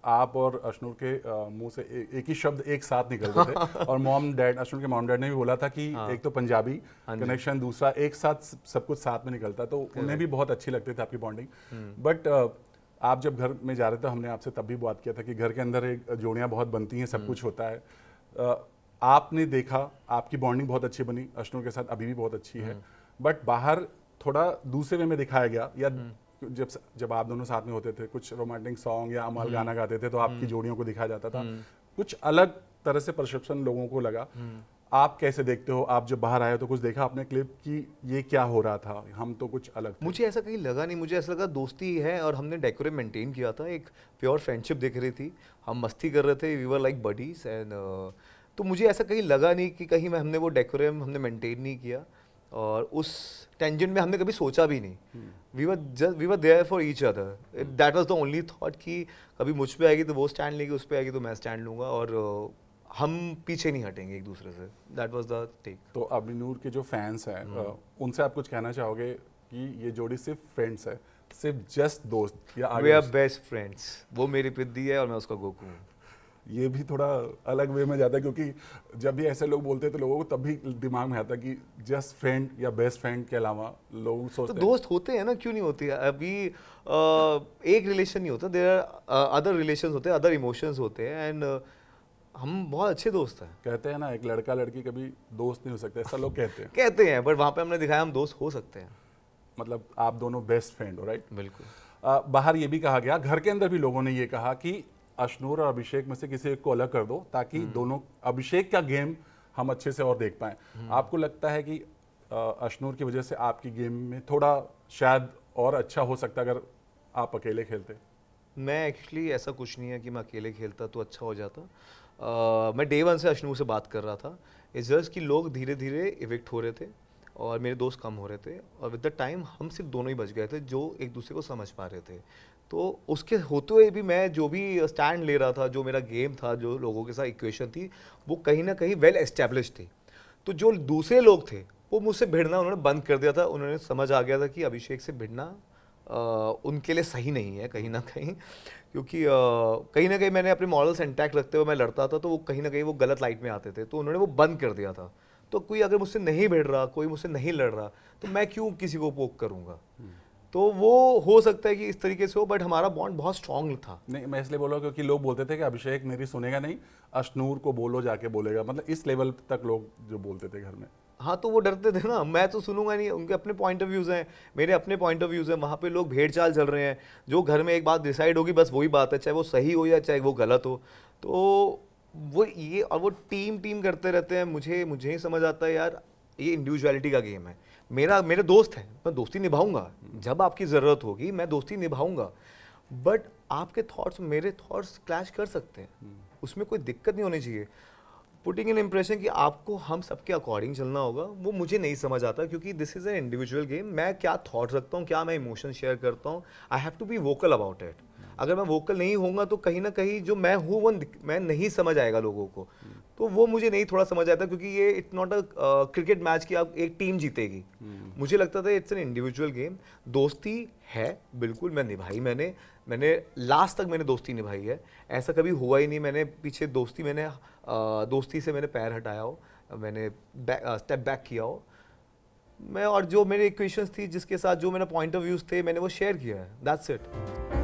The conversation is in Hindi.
आप और अशनूर के मुंह से एक ही शब्द एक साथ निकलते थे और मॉम डैड, अशनूर के मॉम डैड ने भी बोला था कि एक तो पंजाबी कनेक्शन, दूसरा एक साथ सब कुछ साथ में निकलता, तो उन्हें भी बहुत अच्छी लगती थी आपकी बॉन्डिंग। बट आप जब घर में जा रहे थे, हमने आपसे तब भी बात किया था कि घर के अंदर एक जोड़ियाँ बहुत बनती हैं, सब कुछ होता है। आपने देखा आपकी बॉन्डिंग बहुत अच्छी बनी अशनूर के साथ, अभी भी बहुत अच्छी है, बट बाहर थोड़ा दूसरे वे में दिखाया गया, या जब आप दोनों साथ में होते थे कुछ रोमांटिक सॉन्ग या अमल गाना गाते थे तो आपकी जोड़ियों को दिखाया जाता था, कुछ अलग तरह से परसेप्शन लोगों को लगा। आप कैसे देखते हो, आप जब बाहर आए तो कुछ देखा आपने क्लिप कि ये क्या हो रहा था, हम तो कुछ अलग थे? मुझे ऐसा कहीं लगा नहीं, मुझे ऐसा लगा दोस्ती है और हमने डेकोरम मेंटेन किया था, एक प्योर फ्रेंडशिप दिख रही थी, हम मस्ती कर रहे थे, we were like buddies and तो मुझे ऐसा कहीं लगा नहीं कि कहीं में हमने वो डेकोरम हमने मेंटेन नहीं किया, और उस टेंशन में हमने कभी सोचा भी नहीं। We were there for each other, that was the only thought कि कभी मुझ पे आएगी तो वो स्टैंड लेगी, उस पे आएगी तो मैं स्टैंड लूंगा, और हम पीछे नहीं हटेंगे एक दूसरे से। That was the take. तो अभिनूर के जो फैंस हैं उनसे आप कुछ कहना चाहोगे कि ये जोड़ी सिर्फ फ्रेंड्स है, सिर्फ जस्ट दोस्त, या वी आगे आर बेस्ट फ्रेंड्स, वो मेरी पिद्दी है और मैं उसका गोकू हूँ। ये भी थोड़ा अलग वे में जाता है, क्योंकि जब भी ऐसे लोग बोलते हैं तो लोगों को तब भी दिमाग में आता है कि जस्ट फ्रेंड या बेस्ट फ्रेंड के अलावा लोग तो सोचते हैं। दोस्त होते हैं ना, क्यों नहीं होती है? अभी एक रिलेशन नहीं होता, देयर आर अदर रिलेशंस होते हैं, अदर इमोशंस होते हैं, एंड हम बहुत अच्छे दोस्त हैं। कहते हैं ना एक लड़का लड़की कभी दोस्त नहीं हो सकते, ऐसा लोग कहते हैं। कहते हैं, बट वहाँ पे हमने दिखाया हम दोस्त हो सकते हैं। मतलब आप दोनों बेस्ट फ्रेंड हो, राइट? बिल्कुल। बाहर ये भी कहा गया, घर के अंदर भी लोगों ने ये कहा कि अशनूर और अभिषेक में से किसी एक को अलग कर दो ताकि दोनों, अभिषेक का गेम हम अच्छे से और देख पाएं। आपको लगता है कि अशनूर की वजह से आपकी गेम में थोड़ा शायद और अच्छा हो सकता अगर आप अकेले खेलते? मैं एक्चुअली, ऐसा कुछ नहीं है कि मैं अकेले खेलता तो अच्छा हो जाता। मैं डे वन से अशनूर से बात कर रहा था, इस जस्ट कि लोग धीरे धीरे इविक्ट हो रहे थे और मेरे दोस्त कम हो रहे थे, और विद द टाइम हम सिर्फ दोनों ही बच गए थे जो एक दूसरे को समझ पा रहे थे। तो उसके होते हुए भी मैं जो भी स्टैंड ले रहा था, जो मेरा गेम था, जो लोगों के साथ इक्वेशन थी, वो कहीं ना कहीं वेल एस्टेब्लिश थी। तो जो दूसरे लोग थे वो मुझसे भिड़ना उन्होंने बंद कर दिया था, उन्होंने समझ आ गया था कि अभिषेक से भिड़ना उनके लिए सही नहीं है कहीं ना कहीं, क्योंकि कहीं ना कहीं मैंने अपने मॉरल्स इंटैक्ट रखते हुए मैं लड़ता था, तो वो कहीं ना कहीं वो गलत लाइट में आते थे, तो उन्होंने वो बंद कर दिया था। तो कोई अगर मुझसे नहीं भिड़ रहा, कोई मुझसे नहीं लड़ रहा, तो मैं क्यों किसी को पोक करूंगा? तो वो हो सकता है कि इस तरीके से हो, बट हमारा बॉन्ड बहुत स्ट्रांग था। नहीं, मैं इसलिए बोल रहा हूँ क्योंकि लोग बोलते थे कि अभिषेक मेरी सुनेगा नहीं, अशनूर को बोलो जाके बोलेगा, मतलब इस लेवल तक लोग जो बोलते थे घर में। हाँ, तो वो डरते थे ना, मैं तो सुनूंगा नहीं, उनके अपने पॉइंट ऑफ व्यूज़ हैं, मेरे अपने पॉइंट ऑफ व्यूज़ हैं, वहाँ पे लोग भेड़ चाल चल रहे हैं, जो घर में एक बात डिसाइड होगी बस वही बात है, चाहे वो सही हो या चाहे वो गलत हो। तो वो ये, और वो टीम टीम करते रहते हैं, मुझे ही समझ आता है यार, ये इंडिविजुअलिटी का गेम है। मेरे दोस्त हैं, मैं दोस्ती निभाऊंगा, जब आपकी ज़रूरत होगी मैं दोस्ती निभाऊंगा, बट आपके थॉट्स मेरे थॉट्स क्लैश कर सकते हैं, उसमें कोई दिक्कत नहीं होनी चाहिए। पुटिंग एन इम्प्रेशन कि आपको हम सबके अकॉर्डिंग चलना होगा, वो मुझे नहीं समझ आता, क्योंकि this is an individual game. मैं क्या थॉट रखता हूँ, क्या मैं इमोशन शेयर करता हूँ, I have to be vocal about it. अगर मैं वोकल नहीं होऊंगा तो कहीं ना कहीं जो मैं हूँ वो मैं नहीं समझ आएगा लोगों को, तो वो मुझे नहीं थोड़ा समझ आता, क्योंकि ये it's not a cricket match कि आप एक टीम जीतेगी। मुझे लगता था इट्स एन इंडिविजुअल गेम। दोस्ती है बिल्कुल, मैं निभाई, मैंने लास्ट तक मैंने दोस्ती निभाई है, ऐसा कभी हुआ ही नहीं मैंने पीछे दोस्ती से मैंने पैर हटाया हो, मैंने स्टेप बैक किया हो। मैं, और जो मेरे इक्वेशंस थी, जिसके साथ जो मेरा पॉइंट ऑफ व्यूज थे, मैंने वो शेयर किया है, दैट्स इट।